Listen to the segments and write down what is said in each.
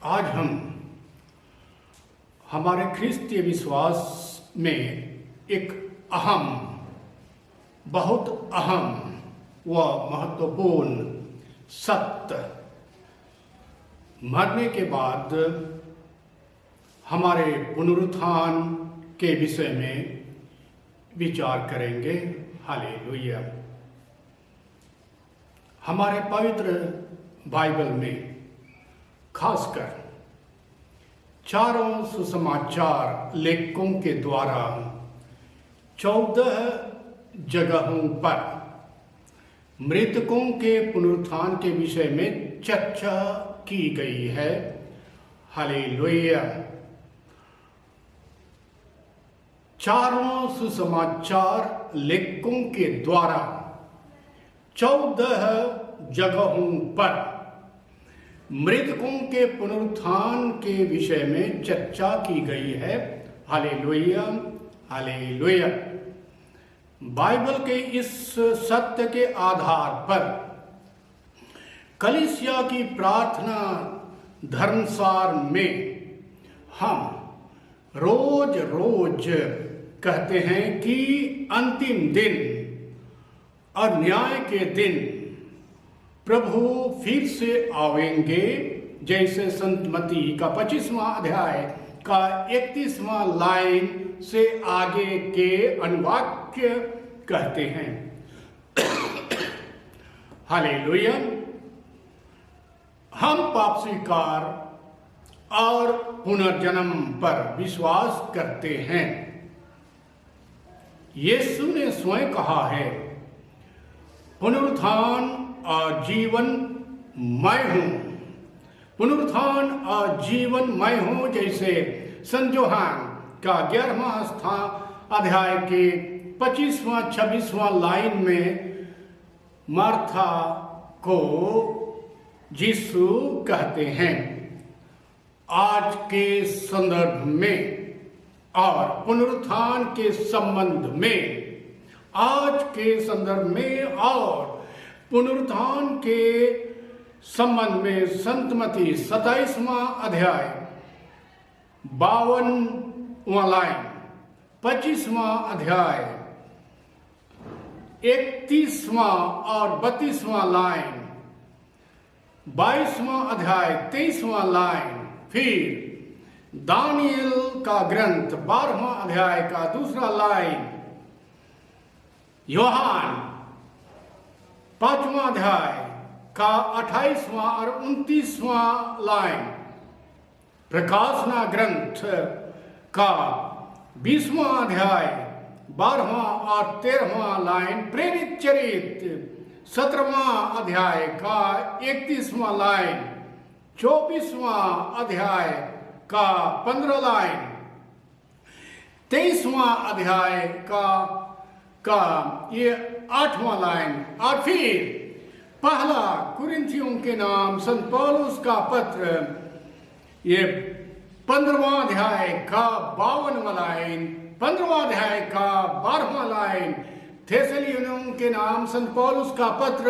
आज हम हमारे ख्रिस्तीय विश्वास में एक बहुत अहम व महत्वपूर्ण सत्य, मरने के बाद हमारे पुनरुत्थान के विषय में विचार करेंगे। हालेलुया। हमारे पवित्र बाइबल में खासकर चारों सुसमाचार लेखकों के द्वारा 14 जगहों पर मृतकों के पुनरुत्थान के विषय में चर्चा की गई है। हालेलुया। चारों सुसमाचार लेखकों के द्वारा 14 जगहों पर मृतकों के पुनरुत्थान के विषय में चर्चा की गई है। Hallelujah, hallelujah. बाइबल के इस सत्य के आधार पर कलीसिया की प्रार्थना धर्मसार में हम रोज रोज कहते हैं कि अंतिम दिन और न्याय के दिन प्रभु फिर से आवेंगे, जैसे संत मत्ती का 25वां अध्याय का 31वां लाइन से आगे के अनुवाक्य कहते हैं। हालेलुया। हम पाप स्वीकार और पुनर्जन्म पर विश्वास करते हैं। यीशु ने स्वयं कहा है, पुनरुत्थान और जीवन मैं हूं। पुनरुत्थान और जीवन मैं हूं, जैसे संत यूहन्ना का 11वां अध्याय के 25वां 26वां लाइन में मार्था को यीशु कहते हैं। आज के संदर्भ में और पुनरुत्थान के संबंध में, आज के संदर्भ में और पुनरुत्थान के संबंध में संत मत्ती 27वां अध्याय 52वां लाइन, 25वां अध्याय 31वां और 32वां लाइन, 22वां अध्याय 23वां लाइन, फिर दानियल का ग्रंथ 12वां अध्याय का 2 लाइन, यूहन्ना 5वां अध्याय का 28वां और 29वां लाइन, प्रकाशना ग्रंथ का 20वां अध्याय 12वां और 13वां लाइन, प्रेरित चरित्र 17वां अध्याय का 31वां लाइन, 24वां अध्याय का 15 लाइन, 23वां अध्याय का ये 8वां लाइन, और फिर पहला कुरिन्थियों के नाम संत पौलुस का पत्र ये 15वां अध्याय का 52वां लाइन, 15वां अध्याय का 12वां लाइन, थेसलियोनियों के नाम संत पौलुस का पत्र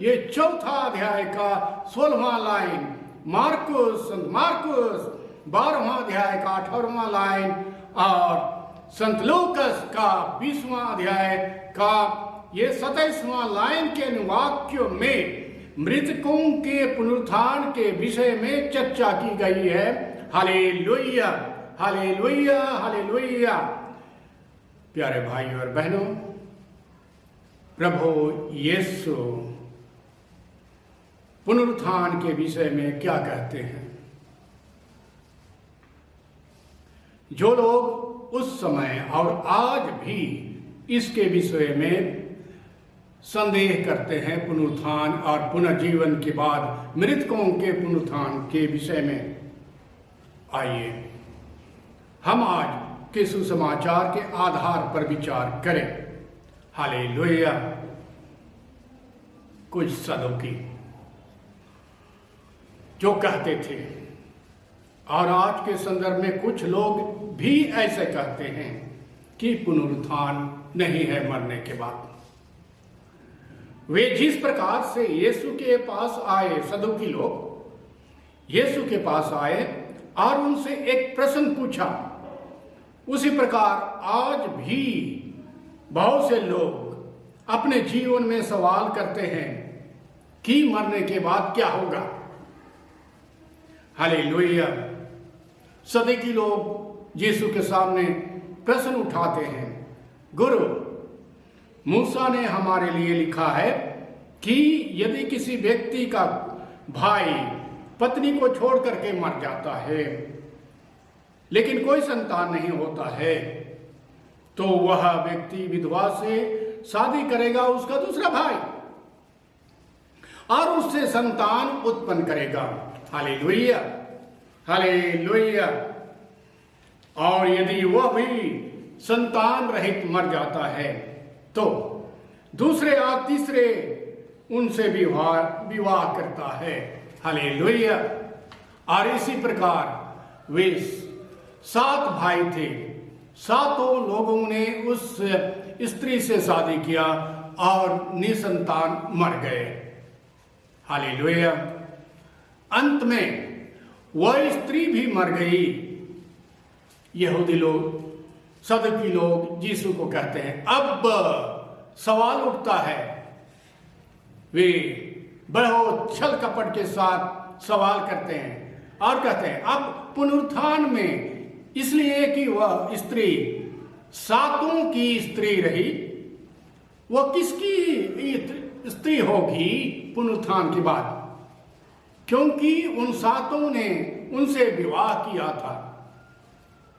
ये 4था अध्याय का 16वां लाइन, संत मार्कुस 12वां अध्याय का 18वां लाइन, और संत लूकस का 20वां अध्याय का ये 27वां लाइन के अनुवाक्यों में मृतकों के पुनरुत्थान के विषय में चर्चा की गई है। Hallelujah, hallelujah, hallelujah. प्यारे भाइयों और बहनों, प्रभु यीशु पुनरुत्थान के विषय में क्या कहते हैं? जो लोग उस समय और आज भी इसके विषय में संदेह करते हैं, पुनरुत्थान और पुनर्जीवन के बाद मृतकों के पुनरुत्थान के विषय में, आइए हम आज के सुसमाचार के आधार पर विचार करें। हालेलुया। कुछ सदुकी जो कहते थे, और आज के संदर्भ में कुछ लोग भी ऐसे कहते हैं कि पुनरुत्थान नहीं है मरने के बाद। वे जिस प्रकार से यीशु के पास आए सदुकी लोग, यीशु के पास आए और उनसे एक प्रश्न पूछा। उसी प्रकार आज भी बहुत से लोग अपने जीवन में सवाल करते हैं कि मरने के बाद क्या होगा। हालेलुया। सदैकी लोग यीशु के सामने प्रश्न उठाते हैं, गुरु, मूसा ने हमारे लिए लिखा है कि यदि किसी व्यक्ति का भाई पत्नी को छोड़ करके मर जाता है लेकिन कोई संतान नहीं होता है तो वह व्यक्ति विधवा से शादी करेगा, उसका दूसरा भाई, और उससे संतान उत्पन्न करेगा। Hallelujah, hallelujah. और यदि वह भी संतान रहित मर जाता है तो दूसरे और तीसरे उनसे विवाह करता है। हालेलुया। और इसी प्रकार वे 7 भाई थे, 7 लोगों ने उस स्त्री से शादी किया और निसंतान मर गए। हालेलुया। अंत में वह स्त्री भी मर गई। यहूदी लोग, सदुकी लोग यीशु को कहते हैं। अब सवाल उठता है, वे बहुत छल कपट के साथ सवाल करते हैं और कहते हैं, अब पुनरुत्थान में इसलिए कि वह स्त्री 7 की स्त्री रही, वह किसकी स्त्री होगी पुनरुत्थान के बाद? क्योंकि उन 7 ने उनसे विवाह किया था।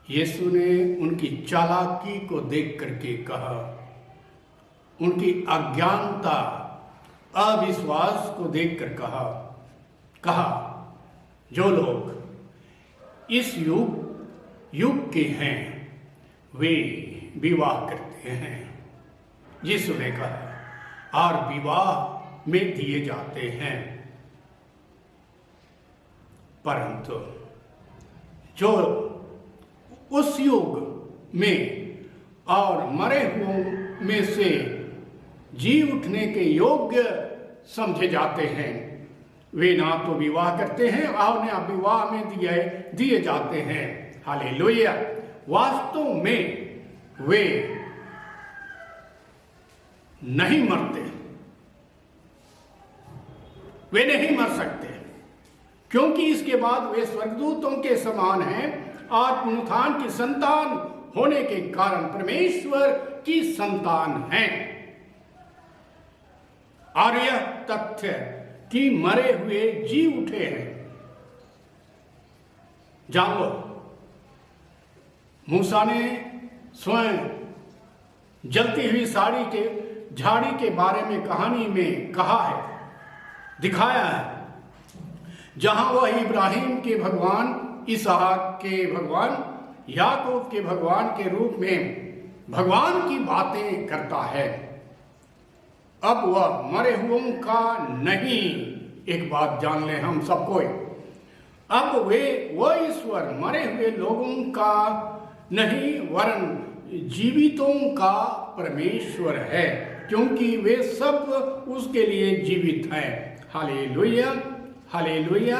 यीशु ने उनकी चालाकी को देख करके कहा, उनकी अज्ञानता, अविश्वास को देखकर कहा, जो लोग इस युग के हैं वे विवाह करते हैं। यीशु ने कहा, और विवाह में दिए जाते हैं, परंतु जो उस युग में और मरे हुओं में से जी उठने के योग्य समझे जाते हैं, वे ना तो विवाह करते हैं और ना विवाह में दिए जाते हैं। हालेलुया। वास्तव में वे नहीं मरते, वे नहीं मर सकते, क्योंकि इसके बाद वे स्वर्गदूतों के समान हैं और पुनरुत्थान की संतान होने के कारण परमेश्वर की संतान हैं। और यह तथ्य कि मरे हुए जी उठे हैं, जान लो, मूसा ने स्वयं जलती हुई झाड़ी के बारे में कहानी में कहा है, दिखाया है, जहां वह इब्राहिम के भगवान, इसहाक के भगवान, याकूब के भगवान के रूप में भगवान की बातें करता है। अब वह मरे हुओं का नहीं, एक बात जान ले हम सब कोई, अब वह ईश्वर मरे हुए लोगों का नहीं वरन जीवितों का परमेश्वर है, क्योंकि वे सब उसके लिए जीवित हैं। Hallelujah, hallelujah,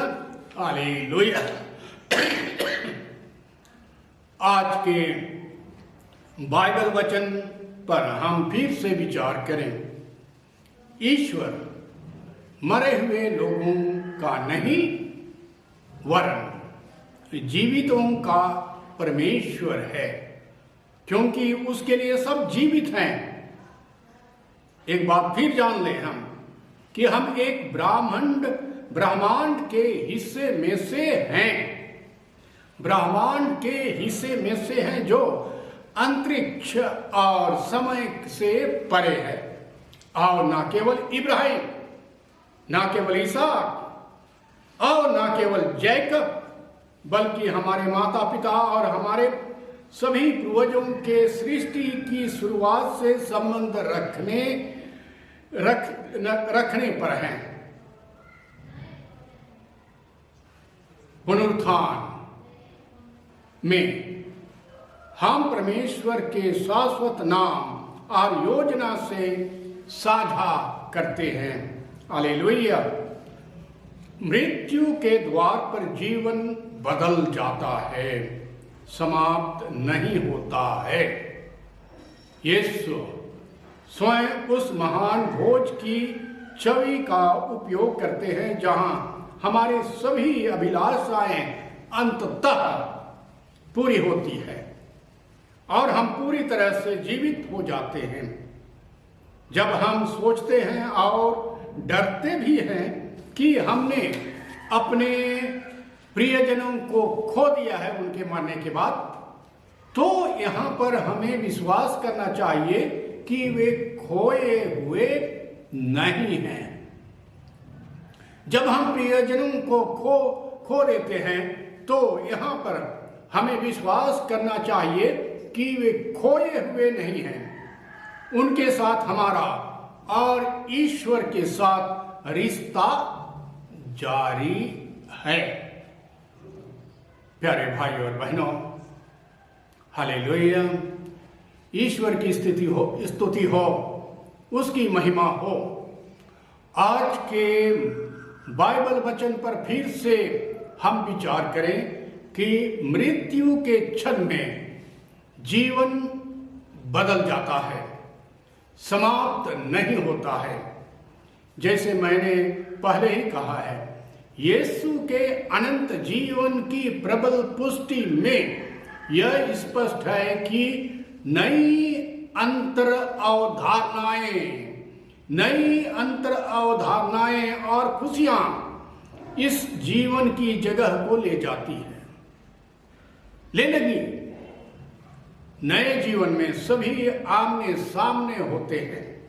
hallelujah. आज के बाइबल वचन पर हम फिर से विचार करें। ईश्वर मरे हुए लोगों का नहीं वरन जीवितों का परमेश्वर है, क्योंकि उसके लिए सब जीवित हैं। एक बात फिर जान लें हम कि हम एक ब्रह्मांड के हिस्से में से हैं, ब्रह्मांड के हिस्से में से हैं जो अंतरिक्ष और समय से परे है। और ना केवल इब्राहिम, ना केवल इसहाक और ना केवल जैकब, बल्कि हमारे माता पिता और हमारे सभी पूर्वजों के सृष्टि की शुरुआत से संबंध रखने पर हैं। पुनरुत्थान में हम परमेश्वर के शाश्वत नाम और योजना से साझा करते हैं। हालेलुया। मृत्यु के द्वार पर जीवन बदल जाता है, समाप्त नहीं होता है। यीशु स्वयं उस महान भोज की छवि का उपयोग करते हैं जहां हमारे सभी अभिलाषाएं अंततः पूरी होती है और हम पूरी तरह से जीवित हो जाते हैं। जब हम सोचते हैं और डरते भी हैं कि हमने अपने प्रियजनों को खो दिया है उनके मरने के बाद, तो यहाँ पर हमें विश्वास करना चाहिए कि वे खोए हुए नहीं हैं। जब हम प्रियजनों को खो देते हैं तो यहाँ पर हमें विश्वास करना चाहिए कि वे खोए हुए नहीं हैं। उनके साथ हमारा और ईश्वर के साथ रिश्ता जारी है। प्यारे भाई और बहनों, हालेलुया, ईश्वर की स्तुति हो, उसकी महिमा हो। आज के बाइबल वचन पर फिर से हम विचार करें कि मृत्यु के क्षण में जीवन बदल जाता है, समाप्त नहीं होता है। जैसे मैंने पहले ही कहा है, यीशु के अनंत जीवन की प्रबल पुष्टि में यह स्पष्ट है कि नई अंतर अवधारणाएं और खुशियां इस जीवन की जगह को ले जाती है, ले लगी। नए जीवन में सभी आमने सामने होते हैं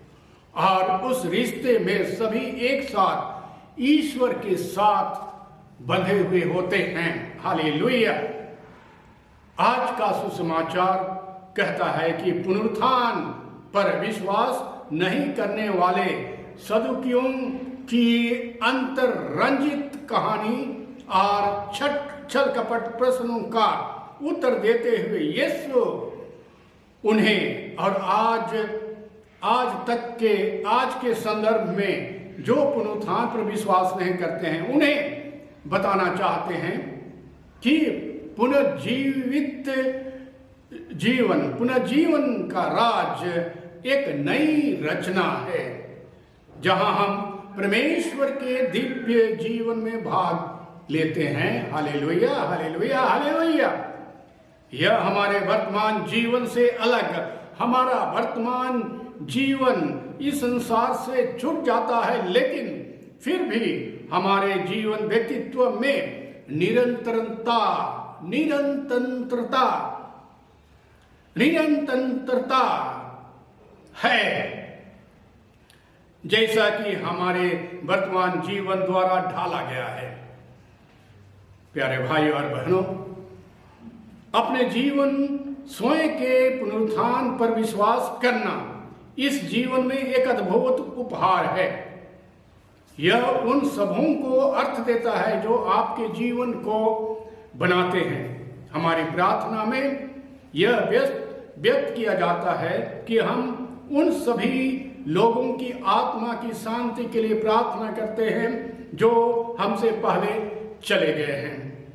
और उस रिश्ते में सभी एक साथ ईश्वर के साथ बंधे हुए होते हैं। हालेलुया। आज का सुसमाचार कहता है कि पुनरुत्थान पर विश्वास नहीं करने वाले सदुकियों की अंतररंजित कहानी और छल कपट प्रश्नों का उत्तर देते हुए यीशु उन्हें और आज के संदर्भ में जो पुनरुत्थान पर विश्वास नहीं करते हैं उन्हें बताना चाहते हैं कि पुनर्जीवन का राज एक नई रचना है जहां हम परमेश्वर के दिव्य जीवन में भाग लेते हैं। Hallelujah, hallelujah, hallelujah. यह हमारे वर्तमान जीवन से अलग, हमारा वर्तमान जीवन इस संसार से छूट जाता है, लेकिन फिर भी हमारे जीवन व्यक्तित्व में निरंतरता है, जैसा कि हमारे वर्तमान जीवन द्वारा ढाला गया है। प्यारे भाई और बहनों, अपने जीवन स्वयं के पुनरुत्थान पर विश्वास करना इस जीवन में एक अद्भुत उपहार है। यह उन सबों को अर्थ देता है जो आपके जीवन को बनाते हैं। हमारी प्रार्थना में यह व्यक्त किया जाता है कि हम उन सभी लोगों की आत्मा की शांति के लिए प्रार्थना करते हैं जो हमसे पहले चले गए हैं,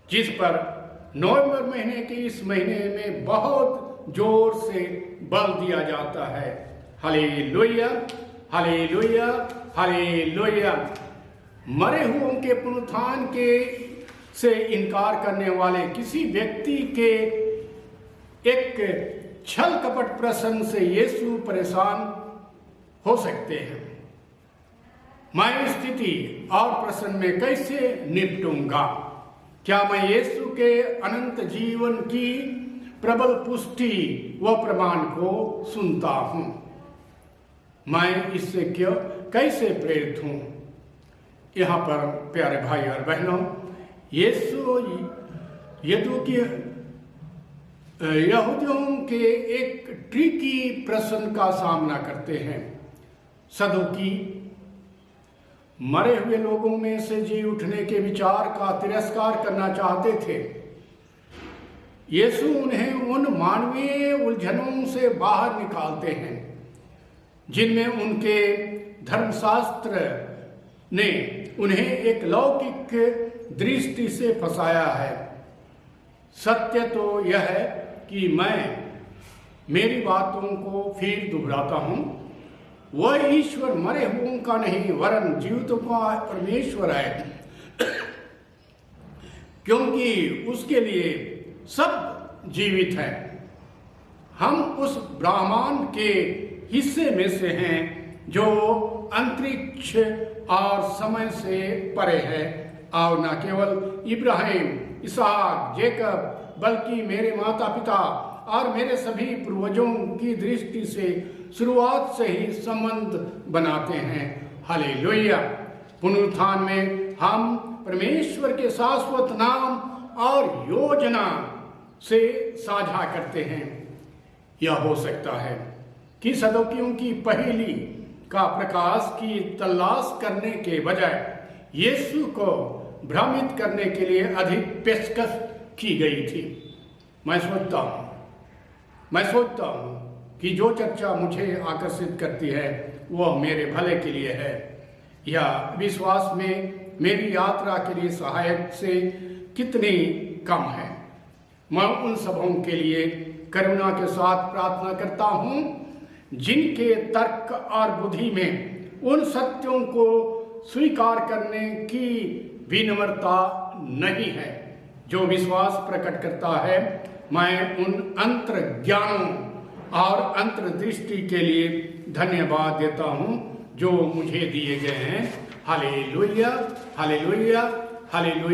जिस पर नवंबर महीने के इस महीने में बहुत जोर से बल दिया जाता है। Hallelujah, hallelujah, hallelujah. मरे हुओं के पुनरुत्थान के से इनकार करने वाले किसी व्यक्ति के एक छल कपट प्रश्न से यीशु परेशान हो सकते हैं। मैं स्थिति और प्रश्न में कैसे निपटूंगा? क्या मैं यीशु के अनंत जीवन की प्रबल पुष्टि व प्रमाण को सुनता हूं? मैं इससे कैसे प्रेरित हूं? यहाँ पर प्यारे भाई और बहनों, यीशु यहूदियों के एक ट्रिकी प्रश्न का सामना करते हैं। सदुकी मरे हुए लोगों में से जी उठने के विचार का तिरस्कार करना चाहते थे। यीशु उन्हें उन मानवीय उलझनों से बाहर निकालते हैं जिनमें उनके धर्मशास्त्र ने उन्हें एक लौकिक दृष्टि से फंसाया है। सत्य तो यह है कि मैं मेरी बातों को फिर दोहराता हूं, वह ईश्वर मरे हुओं का नहीं वरन जीवितों का परमेश्वर है, क्योंकि उसके लिए सब जीवित है। हम उस ब्रह्मांड के हिस्से में से हैं जो अंतरिक्ष और समय से परे है, और न केवल इब्राहिम, इसहाक, जेकब, बल्कि मेरे माता पिता और मेरे सभी पूर्वजों की दृष्टि से शुरुआत से ही संबंध बनाते हैं। हालेलुया। पुनरुत्थान में हम परमेश्वर के शाश्वत नाम और योजना से साझा करते हैं। यह हो सकता है कि सदोकियों की पहेली का प्रकाश की तलाश करने के बजाय यीशु को भ्रमित करने के लिए अधिक पेशकश की गई थी। मैं सोचता हूँ कि जो चर्चा मुझे आकर्षित करती है वह मेरे भले के लिए है, या विश्वास में मेरी यात्रा के लिए सहायक से कितनी कम है। मैं उन सबों के लिए करुणा के साथ प्रार्थना करता हूँ जिनके तर्क और बुद्धि में उन सत्यों को स्वीकार करने की विनम्रता नहीं है जो विश्वास प्रकट करता है। मैं उन अंतर्ज्ञानों और अंतर्दृष्टि के लिए धन्यवाद देता हूँ जो मुझे दिए गए हैं। Hallelujah, hallelujah, hallelujah.